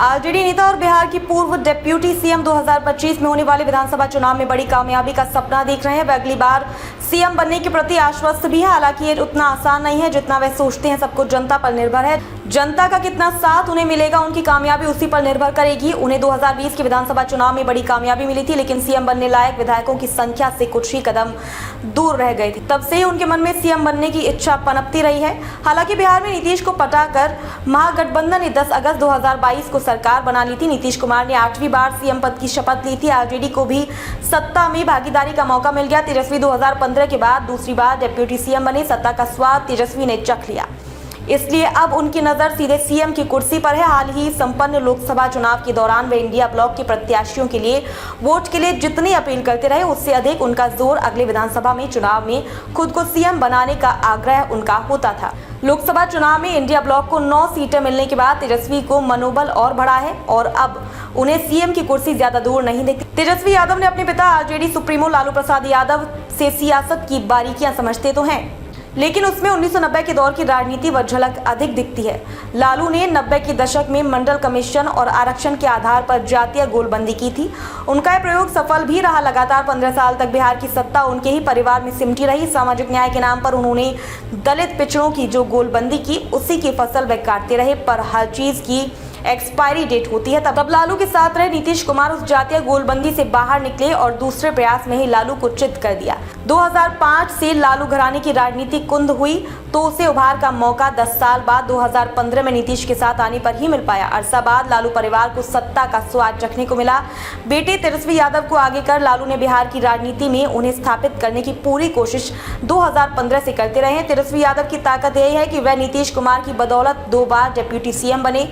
RJD नेता और बिहार की पूर्व डिप्टी सीएम 2025 में होने वाले विधानसभा चुनाव में बड़ी कामयाबी का सपना देख रहे हैं। वह अगली बार सीएम बनने के प्रति आश्वस्त भी है। हालांकि ये उतना आसान नहीं है जितना वह सोचते हैं। सब कुछ जनता पर निर्भर है। जनता का कितना साथ उन्हें मिलेगा, उनकी कामयाबी उसी पर निर्भर करेगी। उन्हें 2020 के विधानसभा चुनाव में बड़ी कामयाबी मिली थी, लेकिन सीएम बनने लायक विधायकों की संख्या से कुछ ही कदम दूर रह गए थे। तब से ही उनके मन में सीएम बनने की इच्छा पनपती रही है। हालांकि बिहार में नीतीश को पटाकर महागठबंधन ने 10 अगस्त 2022 को सरकार बना ली थी। नीतीश कुमार ने 8वीं बार सीएम पद की शपथ ली थी। आरजेडी को भी सत्ता में भागीदारी का मौका मिल गया। तेजस्वी 2015 के बाद दूसरी बार डिप्टी सीएम बने। सत्ता का स्वाद तेजस्वी ने चख लिया, इसलिए अब उनकी नजर सीधे सीएम की कुर्सी पर है। हाल ही संपन्न लोकसभा चुनाव के दौरान वे इंडिया ब्लॉक के प्रत्याशियों के लिए वोट के लिए जितनी अपील करते रहे, उससे अधिक उनका जोर अगले विधानसभा में चुनाव में खुद को सीएम बनाने का आग्रह उनका होता था। लोकसभा चुनाव में इंडिया ब्लॉक को 9 सीटें मिलने के बाद तेजस्वी को मनोबल और बढ़ा है और अब उन्हें सीएम की कुर्सी ज्यादा दूर नहीं दिखती। तेजस्वी यादव ने अपने पिता आरजेडी सुप्रीमो लालू प्रसाद यादव से सियासत की बारीकियां समझते तो हैं, लेकिन उसमें 1990 के दौर की राजनीति व झलक अधिक दिखती है। लालू ने 90 के दशक में मंडल कमीशन और आरक्षण के आधार पर जातीय गोलबंदी की थी। उनका यह प्रयोग सफल भी रहा। लगातार 15 साल तक बिहार की सत्ता उनके ही परिवार में सिमटी रही। सामाजिक न्याय के नाम पर उन्होंने दलित पिछड़ों की जो गोलबंदी की, उसी की फसल वे काटते रहे। पर हर चीज की एक्सपायरी डेट होती है। तब लालू के साथ रहे नीतीश कुमार उस जातीय गोलबंदी से बाहर निकले और दूसरे प्रयास में ही लालू को चित कर दिया। 2005 से लालू घराने की राजनीति कुंद हुई तो उसे उभार का मौका 10 साल बाद 2015 में नीतीश के साथ आने पर ही मिल पाया। अरसा बाद लालू परिवार को सत्ता का स्वाद चखने को मिला। बेटे तेजस्वी यादव को आगे कर लालू ने बिहार की राजनीति में उन्हें स्थापित करने की पूरी कोशिश 2015 से करते रहे। तेजस्वी यादव की ताकत यही है कि वह नीतीश कुमार की बदौलत 2 बार डिप्टी सीएम बने।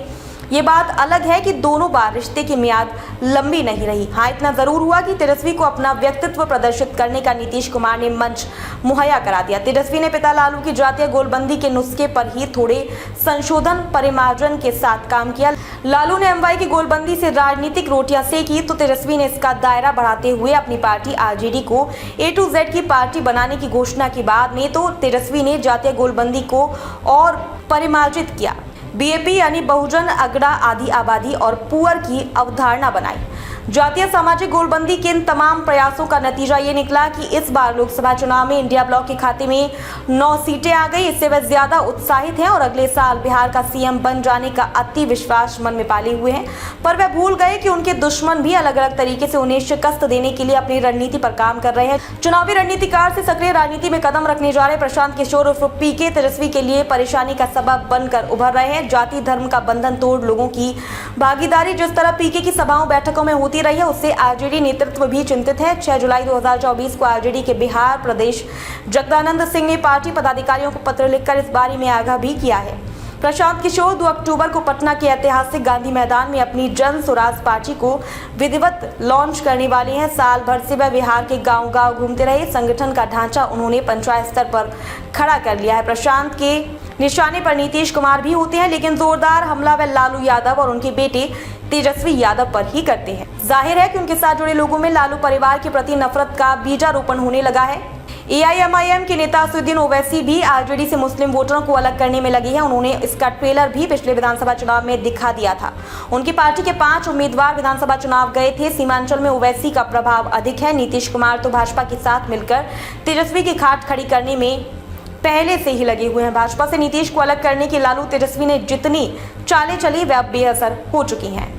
ये बात अलग है कि दोनों बार रिश्ते की मियाद लंबी नहीं रही। हाँ, इतना जरूर हुआ कि तेजस्वी को अपना व्यक्तित्व प्रदर्शित करने का नीतीश कुमार ने मंच मुहैया करा दिया। तेजस्वी ने पिता लालू की जातीय गोलबंदी के नुस्खे पर ही थोड़े संशोधन परिमार्जन के साथ काम किया। लालू ने एमवाई की गोलबंदी से राजनीतिक रोटियां सेकी तो तेजस्वी ने इसका दायरा बढ़ाते हुए अपनी पार्टी आरजेडी को A to Z की पार्टी बनाने की घोषणा की। बाद में तो तेजस्वी ने जातीय गोलबंदी को और परिमार्जित किया। बीएपी यानी बहुजन अगड़ा आदि आबादी और पुअर की अवधारणा बनाई। जातीय सामाजिक गोलबंदी के इन तमाम प्रयासों का नतीजा ये निकला कि इस बार लोकसभा चुनाव में इंडिया ब्लॉक के खाते में 9 सीटें आ गई। इससे वह ज्यादा उत्साहित हैं और अगले साल बिहार का सीएम बन जाने का अति विश्वास मन में पाले हुए हैं। पर वह भूल गए कि उनके दुश्मन भी अलग अलग तरीके से उन्हें शिकस्त देने के लिए अपनी रणनीति पर काम कर रहे हैं। चुनावी रणनीतिकार से सक्रिय राजनीति में कदम रखने जा रहे प्रशांत किशोर उर्फ पीके तेजस्वी के लिए परेशानी का सबब बनकर उभर रहे हैं। जाति धर्म का बंधन तोड़ लोगों की भागीदारी जिस तरह पीके की सभाओं बैठकों में होती रही है, उससे आरजेडी नेतृत्व भी चिंतित है। 6 जुलाई 2024 को आरजेडी के बिहार प्रदेश जगदानंद सिंह ने पार्टी पदाधिकारियों को पत्र लिखकर इस बारे में आगाह भी किया है। प्रशांत किशोर 2 अक्टूबर को पटना के ऐतिहासिक गांधी मैदान में अपनी जन स्वराज पार्टी को विधिवत लॉन्च करने वाले हैं। साल भर से वह बिहार के गांव-गांव घूमते रहे। संगठन का ढांचा उन्होंने पंचायत स्तर पर खड़ा कर लिया है। प्रशांत के निशाने पर नीतीश कुमार भी होते हैं, लेकिन जोरदार हमला वह लालू यादव और उनके बेटे तेजस्वी यादव पर ही करते हैं। जाहिर है कि उनके साथ जुड़े लोगों में लालू परिवार के प्रति नफरत का बीजारोपण होने लगा है। AIMIM के नेता असदुद्दीन ओवैसी भी आरजेडी से मुस्लिम वोटरों को अलग करने में लगे हैं। उन्होंने इसका ट्रेलर भी पिछले विधानसभा चुनाव में दिखा दिया था। उनकी पार्टी के 5 उम्मीदवार विधानसभा चुनाव गए थे। सीमांचल में ओवैसी का प्रभाव अधिक है। नीतीश कुमार तो भाजपा के साथ मिलकर तेजस्वी की खाट खड़ी करने में पहले से ही लगे हुए हैं। भाजपा से नीतीश को अलग करने की लालू तेजस्वी ने जितनी चालें चली वह अब बेअसर हो चुकी हैं।